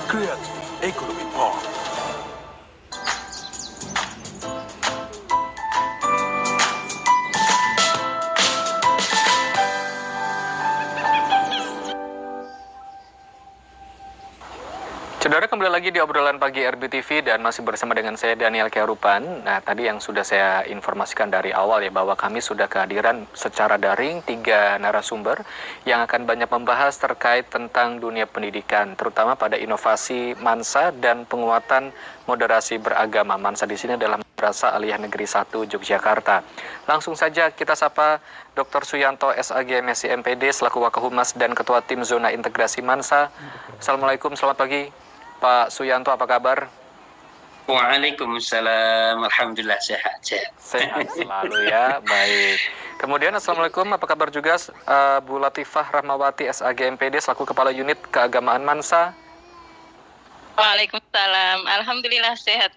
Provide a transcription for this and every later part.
Creative Economy Park. Saudara, kembali lagi di obrolan pagi RBTV dan masih bersama dengan saya Daniel Keharupan. Nah, tadi yang sudah saya informasikan dari awal ya, bahwa kami sudah kehadiran secara daring 3 narasumber yang akan banyak membahas terkait tentang dunia pendidikan, terutama pada inovasi Mansa dan penguatan moderasi beragama. Mansa di sini adalah Madrasah Aliyah Negeri 1 Yogyakarta. Langsung saja kita sapa Dr. Suyanto SAG MSc MPD selaku Wakahumas dan Ketua Tim Zona Integrasi Mansa. Assalamualaikum, selamat pagi. Pak Suyanto, apa kabar? Waalaikumsalam, alhamdulillah sehat. Sehat selalu ya, baik. Kemudian Assalamualaikum, apa kabar juga Bu Latifah Rahmawati SAG MPD selaku Kepala Unit Keagamaan Mansa? Waalaikumsalam, alhamdulillah sehat.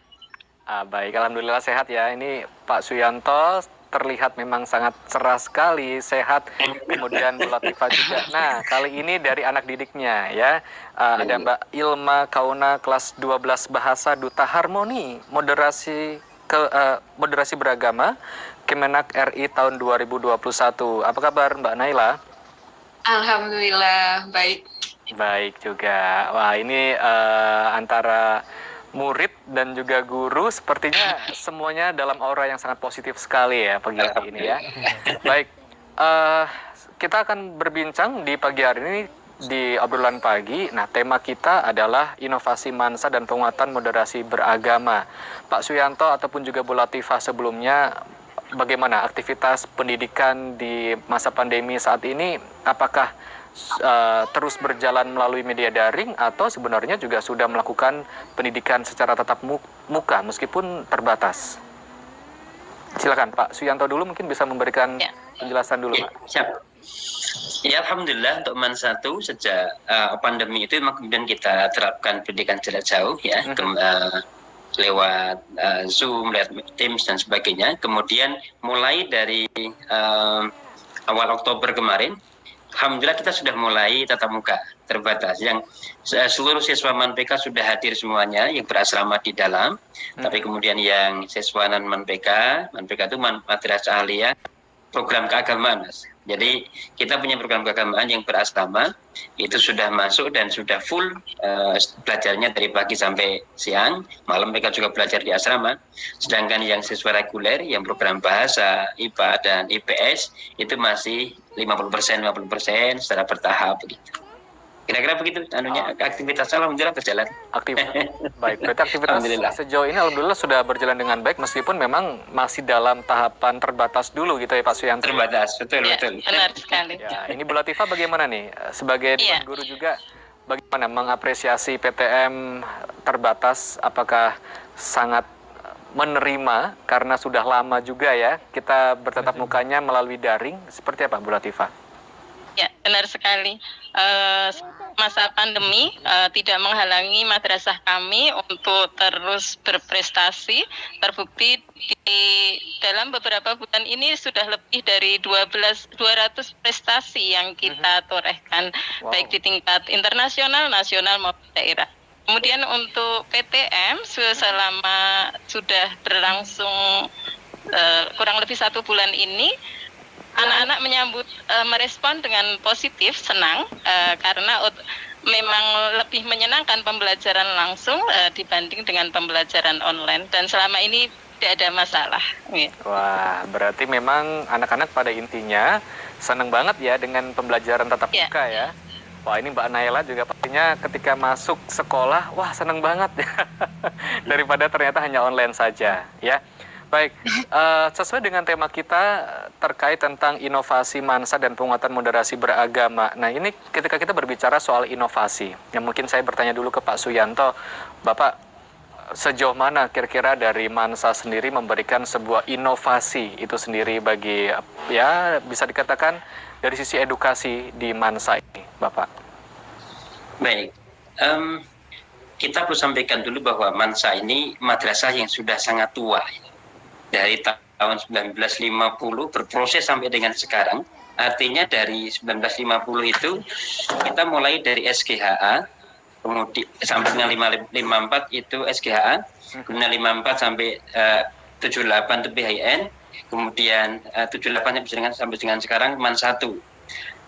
Baik, alhamdulillah sehat ya. Ini Pak Suyanto terlihat memang sangat cerah sekali, sehat. Kemudian Bu Latifah juga. Nah, kali ini dari anak didiknya ya. Ada Mbak Ilma Kauna kelas 12 Bahasa Duta Harmoni Moderasi Beragama Kemenak RI tahun 2021. Apa kabar Mbak Naila? Alhamdulillah baik. Baik juga. Wah, ini antara murid dan juga guru sepertinya semuanya dalam aura yang sangat positif sekali ya pagi hari ini ya. Baik, kita akan berbincang di pagi hari ini di obrolan pagi. Nah, tema kita adalah inovasi Mansa dan penguatan moderasi beragama. Pak Suyanto ataupun juga Bu Latifah, sebelumnya bagaimana aktivitas pendidikan di masa pandemi saat ini? Apakah terus berjalan melalui media daring atau sebenarnya juga sudah melakukan pendidikan secara tatap muka meskipun terbatas? Silakan Pak Suyanto dulu, mungkin bisa memberikan penjelasan dulu Pak. Siap. Ya, alhamdulillah untuk Mansa 1 sejak pandemi itu memang kemudian kita terapkan pendidikan jarak jauh ya, lewat Zoom, lewat Teams dan sebagainya. Kemudian mulai dari awal Oktober kemarin, alhamdulillah kita sudah mulai tatap muka terbatas, yang seluruh siswa MANPK sudah hadir semuanya yang berasrama di dalam. Tapi kemudian yang siswa non MANPK itu Madrasah Aliyah program keagamaan, Mas. Jadi kita punya program keagamaan yang berasrama itu sudah masuk dan sudah full belajarnya dari pagi sampai siang, malam mereka juga belajar di asrama. Sedangkan yang siswa reguler yang program bahasa, IPA dan IPS itu masih 50% secara bertahap begitu. Kira-kira begitu aktivitas alhamdulillah berjalan. Baik, berarti aktivitas sejauh ini alhamdulillah sudah berjalan dengan baik meskipun memang masih dalam tahapan terbatas dulu gitu ya Pak Suyanto. Terbatas, betul. Benar sekali. Ya, ini Bu Latifah bagaimana nih sebagai guru juga, bagaimana mengapresiasi PTM terbatas? Apakah sangat menerima karena sudah lama juga ya kita bertatap mukanya melalui daring? Seperti apa Bu Latifah? Ya, benar sekali. Masa pandemi tidak menghalangi madrasah kami untuk terus berprestasi. Terbukti di dalam beberapa bulan ini sudah lebih dari 200 prestasi yang kita torehkan, baik di tingkat internasional, nasional maupun daerah. Kemudian untuk PTM selama sudah berlangsung kurang lebih 1 bulan ini, anak-anak menyambut, merespon dengan positif, senang, karena memang lebih menyenangkan pembelajaran langsung dibanding dengan pembelajaran online, dan selama ini tidak ada masalah. Wah, berarti memang anak-anak pada intinya senang banget ya dengan pembelajaran tatap muka ya. Wah, ini Mbak Naila juga pastinya ketika masuk sekolah, wah senang banget daripada ternyata hanya online saja ya. Baik, sesuai dengan tema kita terkait tentang inovasi Mansa dan penguatan moderasi beragama. Nah, ini ketika kita berbicara soal inovasi, yang mungkin saya bertanya dulu ke Pak Suyanto, Bapak, sejauh mana kira-kira dari Mansa sendiri memberikan sebuah inovasi itu sendiri bagi, ya bisa dikatakan dari sisi edukasi di Mansa ini, Bapak? Baik, kita perlu sampaikan dulu bahwa Mansa ini madrasah yang sudah sangat tua. Dari tahun 1950 berproses sampai dengan sekarang. Artinya dari 1950 itu kita mulai dari SGHA kemudian sampai dengan 54 itu SGHA, kemudian 54 sampai 78 itu PHIN, kemudian 78 sampai dengan sekarang MAN 1.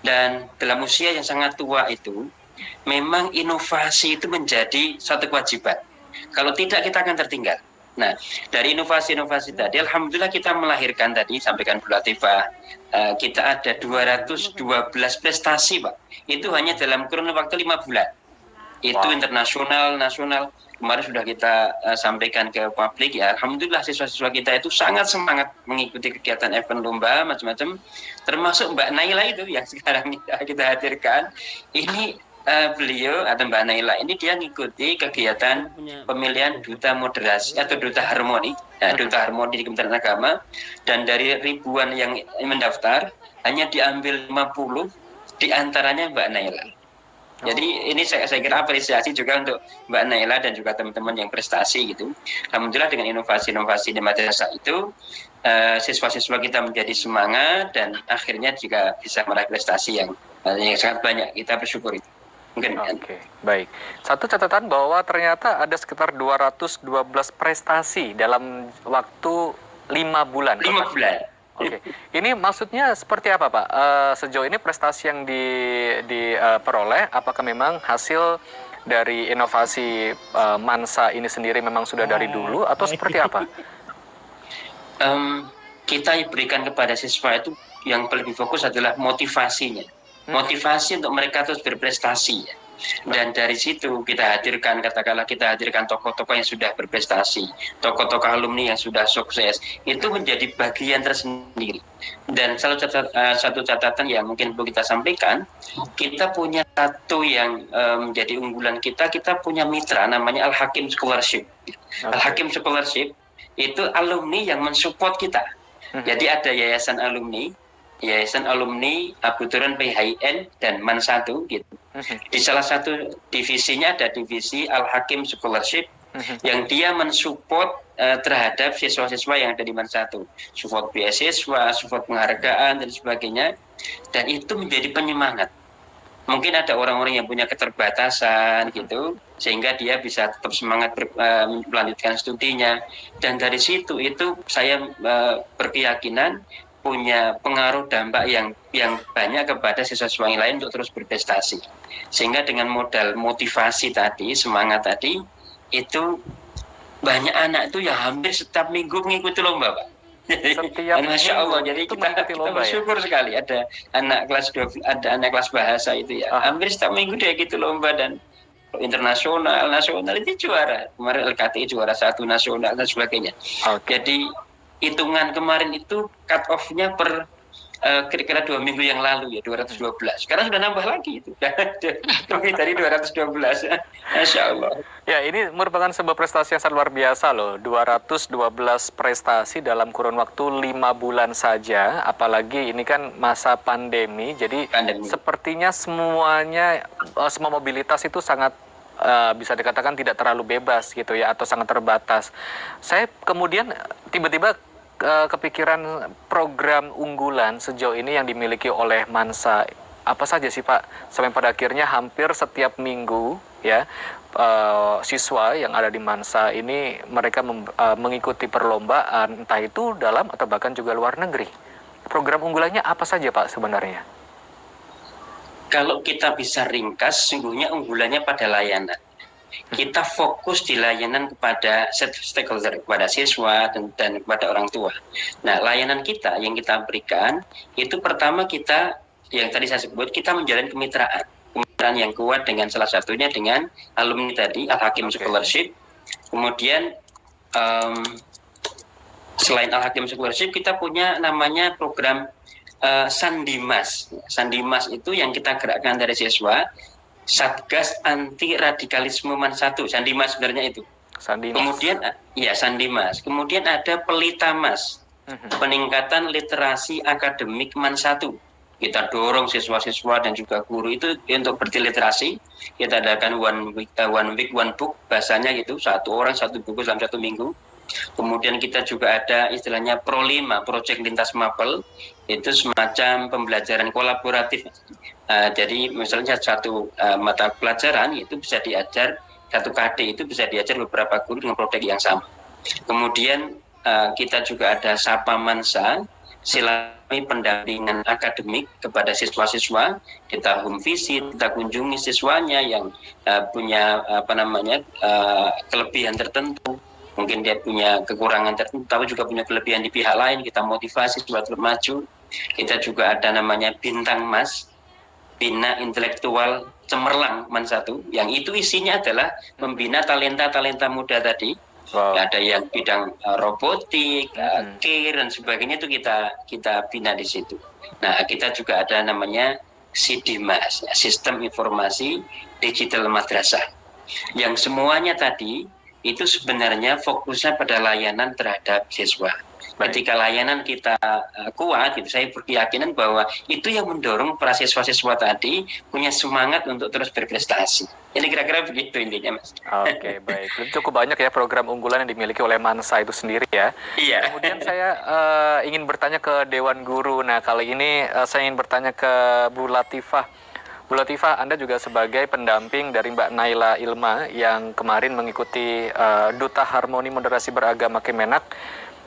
Dan dalam usia yang sangat tua itu, memang inovasi itu menjadi satu kewajiban. Kalau tidak, kita akan tertinggal. Nah, dari inovasi-inovasi tadi, alhamdulillah kita melahirkan tadi, sampaikan Bu Latifah, kita ada 212 prestasi, Pak. Itu hanya dalam kurun waktu 5 bulan. Itu internasional, nasional. Kemarin sudah kita sampaikan ke publik, ya alhamdulillah siswa-siswa kita itu sangat semangat mengikuti kegiatan event lomba, macam-macam. Termasuk Mbak Naila itu yang sekarang kita hadirkan. Ini beliau atau Mbak Naila ini dia ngikuti kegiatan pemilihan duta moderasi atau duta harmoni, duta harmoni di Kementerian Agama, dan dari ribuan yang mendaftar hanya diambil 50 diantaranya Mbak Naila. Jadi ini saya kira apresiasi juga untuk Mbak Naila dan juga teman-teman yang prestasi gitu. Alhamdulillah dengan inovasi-inovasi di madrasah itu siswa-siswa kita menjadi semangat dan akhirnya juga bisa meraih prestasi yang sangat banyak. Kita bersyukur itu. Mungkin. Oke, baik. Satu catatan bahwa ternyata ada sekitar 212 prestasi dalam waktu 5 bulan. 5 bulan. Oke, ini maksudnya seperti apa Pak? Sejauh ini prestasi yang diperoleh, apakah memang hasil dari inovasi Mansa ini sendiri memang sudah dari dulu atau seperti apa? Kita berikan kepada siswa itu yang lebih fokus adalah motivasinya, motivasi untuk mereka terus berprestasi. Dan dari situ kita hadirkan, katakanlah kita hadirkan tokoh-tokoh yang sudah berprestasi, tokoh-tokoh alumni yang sudah sukses, itu menjadi bagian tersendiri. Dan satu catatan yang mungkin perlu kita sampaikan, kita punya satu yang menjadi unggulan kita punya mitra namanya Al-Hakim Scholarship. Al-Hakim Scholarship itu alumni yang mensupport kita. Jadi ada yayasan alumni Abu Turun PHIN dan MAN 1 gitu. Di salah satu divisinya ada divisi Al-Hakim Scholarship yang dia mensupport terhadap siswa-siswa yang ada di MAN 1. Support beasiswa, support penghargaan dan sebagainya. Dan itu menjadi penyemangat. Mungkin ada orang-orang yang punya keterbatasan gitu, sehingga dia bisa tetap semangat melanjutkan studinya. Dan dari situ itu saya berkeyakinan punya pengaruh dampak yang banyak kepada siswa-siswa yang lain untuk terus berprestasi. Sehingga dengan modal motivasi tadi, semangat tadi, itu banyak anak itu yang hampir setiap minggu mengikuti lomba, Pak. Masya Allah, jadi kita bersyukur sekali ada anak kelas bahasa itu ya. Hampir setiap minggu dia ikut lomba dan internasional, nasional itu juara. Kemarin LKTI juara 1 nasional dan sebagainya. Jadi hitungan kemarin itu cut off-nya per kira-kira 2 minggu yang lalu ya 212. Sekarang sudah nambah lagi itu. Lebih dari 212. Masya Allah. Ya, ini merupakan sebuah prestasi yang sangat luar biasa loh. 212 prestasi dalam kurun waktu 5 bulan saja. Apalagi ini kan masa pandemi. Jadi sepertinya semuanya, semua mobilitas itu sangat bisa dikatakan tidak terlalu bebas gitu ya, atau sangat terbatas. Saya kemudian tiba-tiba kepikiran program unggulan sejauh ini yang dimiliki oleh Mansa. Apa saja sih Pak? Sampai pada akhirnya hampir setiap minggu ya siswa yang ada di Mansa ini mereka mengikuti perlombaan, entah itu dalam atau bahkan juga luar negeri. Program unggulannya apa saja Pak sebenarnya? Kalau kita bisa ringkas, sungguhnya unggulannya pada layanan. Kita fokus di layanan kepada stakeholder, kepada siswa dan kepada orang tua. Nah, layanan kita yang kita berikan, itu pertama kita, yang tadi saya sebut, kita menjalin kemitraan. Kemitraan yang kuat dengan salah satunya dengan alumni tadi, Al-Hakim Scholarship. Kemudian, selain Al-Hakim Scholarship, kita punya namanya program Sandimas. Sandimas itu yang kita gerakkan dari siswa, Satgas Anti Radikalisme MAN 1, Sandimas sebenarnya itu. Sandimas. Kemudian ya Sandimas. Kemudian ada Pelitamas, peningkatan literasi akademik MAN 1. Kita dorong siswa-siswa dan juga guru itu untuk berliterasi. Kita adakan one week one book, bahasanya gitu, satu orang satu buku dalam 1 minggu. Kemudian kita juga ada istilahnya Pro 5, Project Lintas Mapel, itu semacam pembelajaran kolaboratif Jadi misalnya satu mata pelajaran itu bisa diajar, satu KD itu bisa diajar beberapa guru dengan proyek yang sama. Kemudian kita juga ada Sapa Mansa, silaturahmi pendampingan akademik kepada siswa-siswa. Kita home visit, kita kunjungi siswanya yang punya kelebihan tertentu. Mungkin dia punya kekurangan tertentu, tapi juga punya kelebihan di pihak lain. Kita motivasi supaya terus maju. Kita juga ada namanya Bintang Mas, Bina Intelektual Cemerlang Man 1, yang itu isinya adalah membina talenta-talenta muda tadi. Wow. Ada yang bidang robotik, care dan sebagainya, itu kita bina di situ. Nah, kita juga ada namanya SIDIMAS, Sistem Informasi Digital Madrasah, yang semuanya tadi itu sebenarnya fokusnya pada layanan terhadap siswa. Ketika layanan kita kuat, gitu, saya berkeyakinan bahwa itu yang mendorong para siswa-siswa tadi punya semangat untuk terus berprestasi. Jadi kira-kira begitu intinya, Mas. Oke, baik. Jadi cukup banyak ya program unggulan yang dimiliki oleh Mansa itu sendiri ya. Iya. Kemudian saya ingin bertanya ke Dewan Guru. Nah, kali ini saya ingin bertanya ke Bu Latifah. Bu Latifah, Anda juga sebagai pendamping dari Mbak Naila Ilma yang kemarin mengikuti Duta Harmoni Moderasi Beragama Kemenak.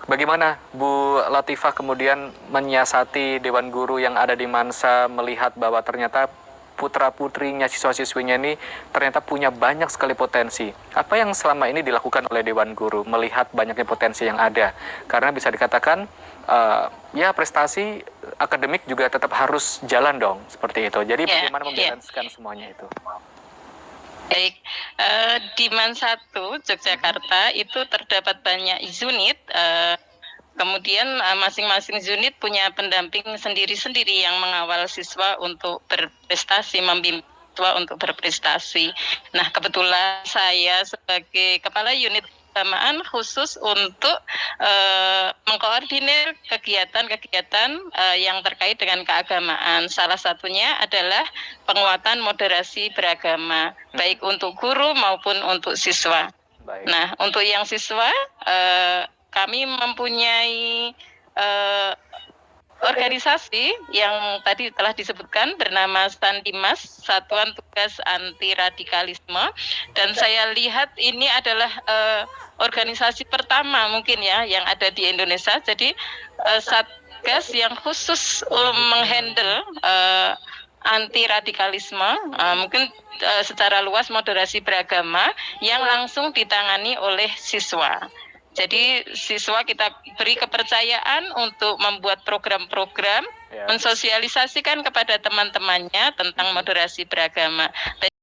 Bagaimana Bu Latifah kemudian menyiasati Dewan Guru yang ada di Mansa, melihat bahwa ternyata putra-putrinya, siswa-siswinya ini ternyata punya banyak sekali potensi. Apa yang selama ini dilakukan oleh Dewan Guru melihat banyaknya potensi yang ada? Karena bisa dikatakan ya prestasi akademik juga tetap harus jalan dong, seperti itu. Jadi bagaimana membalansikan semuanya itu? Baik, di MAN 1 Yogyakarta itu terdapat banyak unit, kemudian masing-masing unit punya pendamping sendiri-sendiri yang mengawal siswa untuk berprestasi, membimbing siswa untuk berprestasi. Nah, kebetulan saya sebagai kepala unit keagamaan khusus untuk mengkoordinir kegiatan-kegiatan yang terkait dengan keagamaan. Salah satunya adalah penguatan moderasi beragama, baik untuk guru maupun untuk siswa. Baik. Nah, untuk yang siswa, kami mempunyai organisasi yang tadi telah disebutkan bernama STANDIMAS, Satuan Tugas Anti Radikalisme, dan saya lihat ini adalah organisasi pertama mungkin ya yang ada di Indonesia. Jadi satgas yang khusus menghandle anti radikalisme, mungkin secara luas moderasi beragama yang langsung ditangani oleh siswa. Jadi siswa kita beri kepercayaan untuk membuat program-program, mensosialisasikan kepada teman-temannya tentang moderasi beragama.